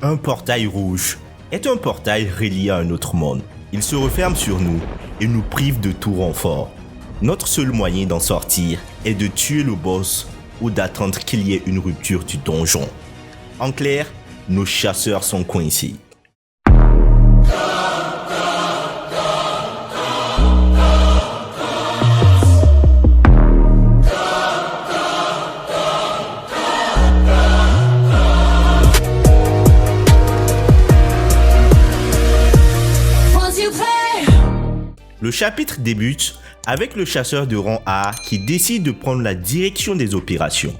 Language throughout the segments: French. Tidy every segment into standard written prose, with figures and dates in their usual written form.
Un portail rouge est un portail relié à un autre monde. Il se referme sur nous et nous prive de tout renfort. Notre seul moyen d'en sortir est de tuer le boss ou d'attendre qu'il y ait une rupture du donjon. En clair, nos chasseurs sont coincés. Le chapitre débute avec le chasseur de rang A qui décide de prendre la direction des opérations.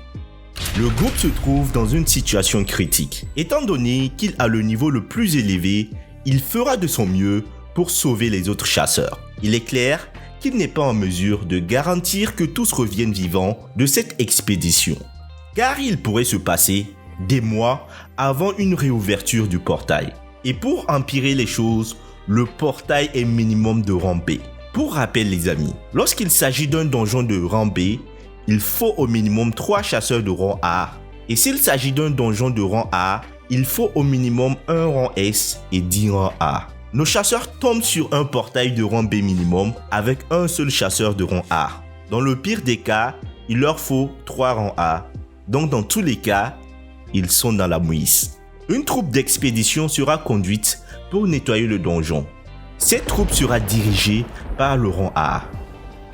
Le groupe se trouve dans une situation critique. Étant donné qu'il a le niveau le plus élevé, il fera de son mieux pour sauver les autres chasseurs. Il est clair qu'il n'est pas en mesure de garantir que tous reviennent vivants de cette expédition, car il pourrait se passer des mois avant une réouverture du portail. Et pour empirer les choses, le portail est minimum de rang B. Pour rappel les amis, lorsqu'il s'agit d'un donjon de rang B, il faut au minimum 3 chasseurs de rang A. Et s'il s'agit d'un donjon de rang A, il faut au minimum 1 rang S et 10 rangs A. Nos chasseurs tombent sur un portail de rang B minimum avec un seul chasseur de rang A. Dans le pire des cas, il leur faut 3 rangs A. Donc dans tous les cas, ils sont dans la mouise. Une troupe d'expédition sera conduite pour nettoyer le donjon. Cette troupe sera dirigée par le rang A.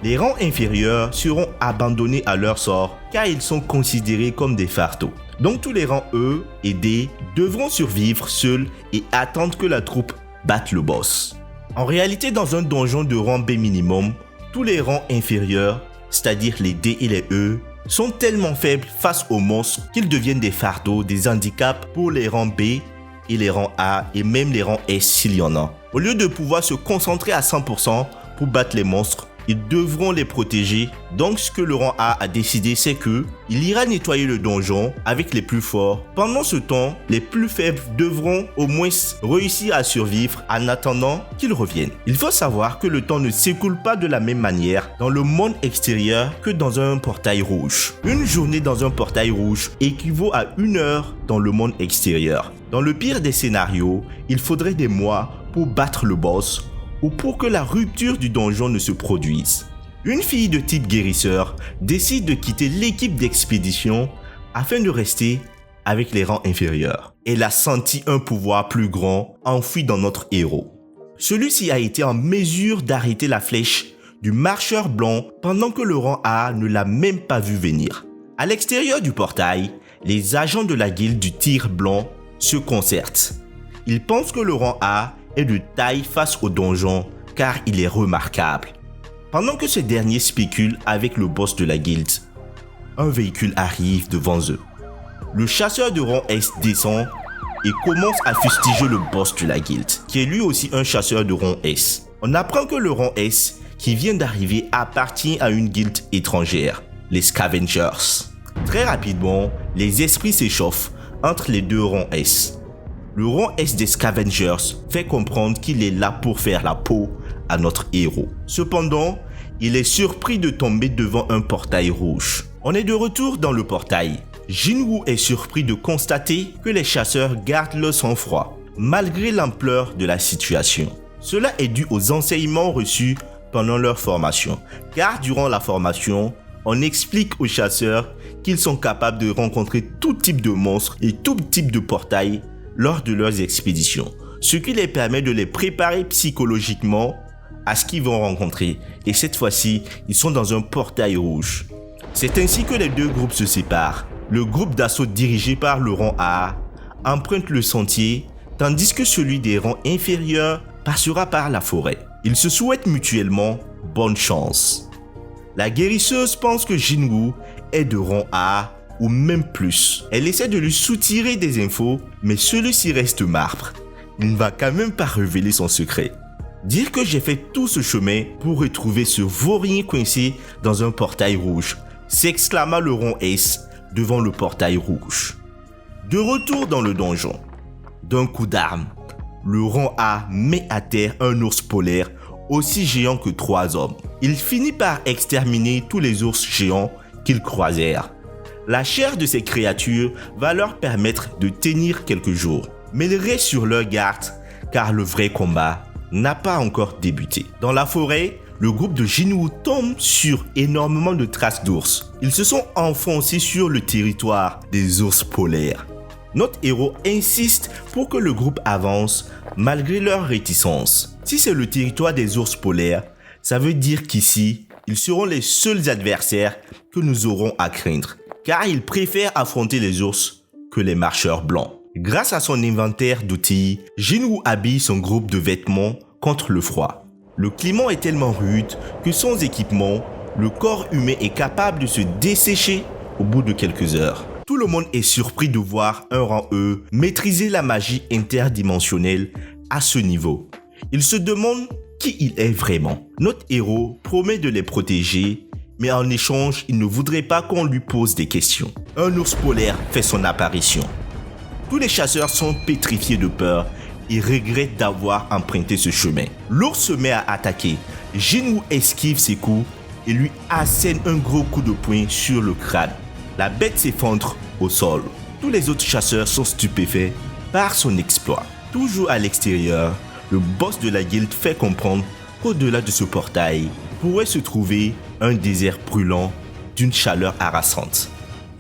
Les rangs inférieurs seront abandonnés à leur sort car ils sont considérés comme des fardeaux. Donc tous les rangs E et D devront survivre seuls et attendre que la troupe batte le boss. En réalité, dans un donjon de rang B minimum, tous les rangs inférieurs, c'est-à-dire les D et les E, sont tellement faibles face aux monstres qu'ils deviennent des fardeaux, des handicaps pour les rangs B et les rangs A et même les rangs S s'il y en a. Au lieu de pouvoir se concentrer à 100% pour battre les monstres, ils devront les protéger. Donc ce que le rang A a décidé, c'est que il ira nettoyer le donjon avec les plus forts. Pendant ce temps, les plus faibles devront au moins réussir à survivre en attendant qu'ils reviennent. Il faut savoir que le temps ne s'écoule pas de la même manière dans le monde extérieur que dans un portail rouge. Une journée dans un portail rouge équivaut à 1 heure dans le monde extérieur. Dans le pire des scénarios, il faudrait des mois pour battre le boss ou pour que la rupture du donjon ne se produise. Une fille de type guérisseur décide de quitter l'équipe d'expédition afin de rester avec les rangs inférieurs. Elle a senti un pouvoir plus grand enfoui dans notre héros. Celui-ci a été en mesure d'arrêter la flèche du marcheur blanc pendant que le rang A ne l'a même pas vu venir. À l'extérieur du portail, les agents de la guilde du tir blanc se concertent. Ils pensent que le rang A est de taille face au donjon car il est remarquable. Pendant que ces derniers spéculent avec le boss de la guilde, un véhicule arrive devant eux. Le chasseur de rang S descend et commence à fustiger le boss de la guilde, qui est lui aussi un chasseur de rang S. On apprend que le rang S qui vient d'arriver appartient à une guilde étrangère, les Scavengers. Très rapidement, les esprits s'échauffent entre les deux rangs S. Le rang S des Scavengers fait comprendre qu'il est là pour faire la peau à notre héros. Cependant, il est surpris de tomber devant un portail rouge. On est de retour dans le portail. Jinwoo est surpris de constater que les chasseurs gardent leur sang-froid, malgré l'ampleur de la situation. Cela est dû aux enseignements reçus pendant leur formation, car durant la formation, on explique aux chasseurs qu'ils sont capables de rencontrer tout type de monstres et tout type de portails lors de leurs expéditions, ce qui les permet de les préparer psychologiquement à ce qu'ils vont rencontrer. Et cette fois-ci, ils sont dans un portail rouge. C'est ainsi que les deux groupes se séparent. Le groupe d'assaut dirigé par le rang A emprunte le sentier, tandis que celui des rangs inférieurs passera par la forêt. Ils se souhaitent mutuellement bonne chance. La guérisseuse pense que Jinwoo est de rang A ou même plus. Elle essaie de lui soutirer des infos, mais celui-ci reste marbre. Il ne va quand même pas révéler son secret. Dire que j'ai fait tout ce chemin pour retrouver ce vaurien coincé dans un portail rouge, s'exclama le rang S devant le portail rouge. De retour dans le donjon, d'un coup d'arme, le rang A met à terre un ours polaire aussi géant que 3 hommes. Il finit par exterminer tous les ours géants qu'ils croisèrent. La chair de ces créatures va leur permettre de tenir quelques jours. Mais ils restent sur leur garde car le vrai combat n'a pas encore débuté. Dans la forêt, le groupe de Jinwoo tombe sur énormément de traces d'ours. Ils se sont enfoncés sur le territoire des ours polaires. Notre héros insiste pour que le groupe avance malgré leur réticence. Si c'est le territoire des ours polaires, ça veut dire qu'ici, ils seront les seuls adversaires que nous aurons à craindre, car ils préfèrent affronter les ours que les marcheurs blancs. Grâce à son inventaire d'outils, Jinwoo habille son groupe de vêtements contre le froid. Le climat est tellement rude que sans équipement, le corps humain est capable de se dessécher au bout de quelques heures. Tout le monde est surpris de voir un rang E maîtriser la magie interdimensionnelle à ce niveau. Ils se demandent qui il est vraiment. Notre héros promet de les protéger, mais en échange, il ne voudrait pas qu'on lui pose des questions. Un ours polaire fait son apparition. Tous les chasseurs sont pétrifiés de peur et regrettent d'avoir emprunté ce chemin. L'ours se met à attaquer. Jinwoo esquive ses coups et lui assène un gros coup de poing sur le crâne. La bête s'effondre au sol. Tous les autres chasseurs sont stupéfaits par son exploit. Toujours à l'extérieur, le boss de la guilde fait comprendre qu'au-delà de ce portail pourrait se trouver un désert brûlant d'une chaleur harassante,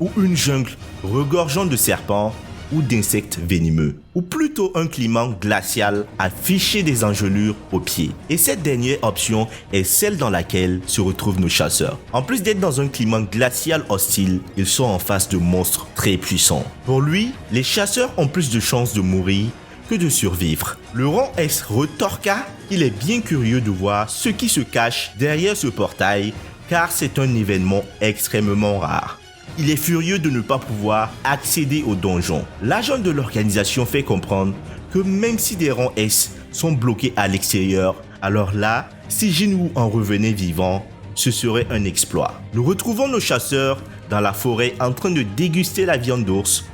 ou une jungle regorgeant de serpents ou d'insectes venimeux, ou plutôt un climat glacial affiché des engelures aux pieds. Et cette dernière option est celle dans laquelle se retrouvent nos chasseurs. En plus d'être dans un climat glacial hostile, ils sont en face de monstres très puissants. Pour lui, les chasseurs ont plus de chances de mourir que de survivre. Le rang S retorqua qu'il est bien curieux de voir ce qui se cache derrière ce portail, car c'est un événement extrêmement rare. Il est furieux de ne pas pouvoir accéder au donjon. L'agent de l'organisation fait comprendre que même si des rangs S sont bloqués à l'extérieur, alors là, si Jinwoo en revenait vivant, ce serait un exploit. Nous retrouvons nos chasseurs dans la forêt en train de déguster la viande d'ours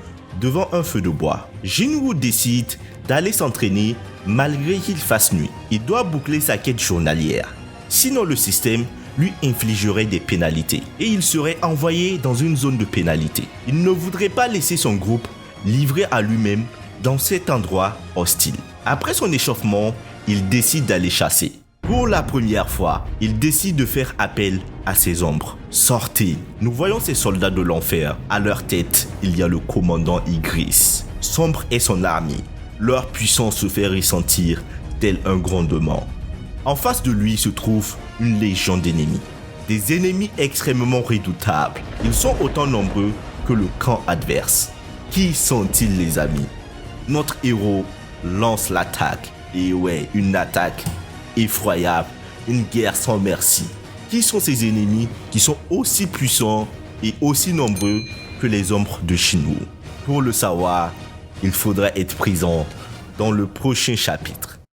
devant un feu de bois. Jinwoo décide d'aller s'entraîner malgré qu'il fasse nuit. Il doit boucler sa quête journalière. Sinon le système lui infligerait des pénalités et il serait envoyé dans une zone de pénalité. Il ne voudrait pas laisser son groupe livré à lui-même dans cet endroit hostile. Après son échauffement, il décide d'aller chasser. Pour la première fois, il décide de faire appel à ses ombres. Sortez, nous voyons ces soldats de l'enfer. À leur tête, il y a le commandant Igris. Sombre est son armée. Leur puissance se fait ressentir tel un grondement. En face de lui se trouve une légion d'ennemis. Des ennemis extrêmement redoutables. Ils sont autant nombreux que le camp adverse. Qui sont-ils, les amis? Notre héros lance l'attaque. Et ouais, une attaque effroyable. Une guerre sans merci. Qui sont ces ennemis qui sont aussi puissants et aussi nombreux que les ombres de Jinwoo? Pour le savoir, il faudra être présent dans le prochain chapitre.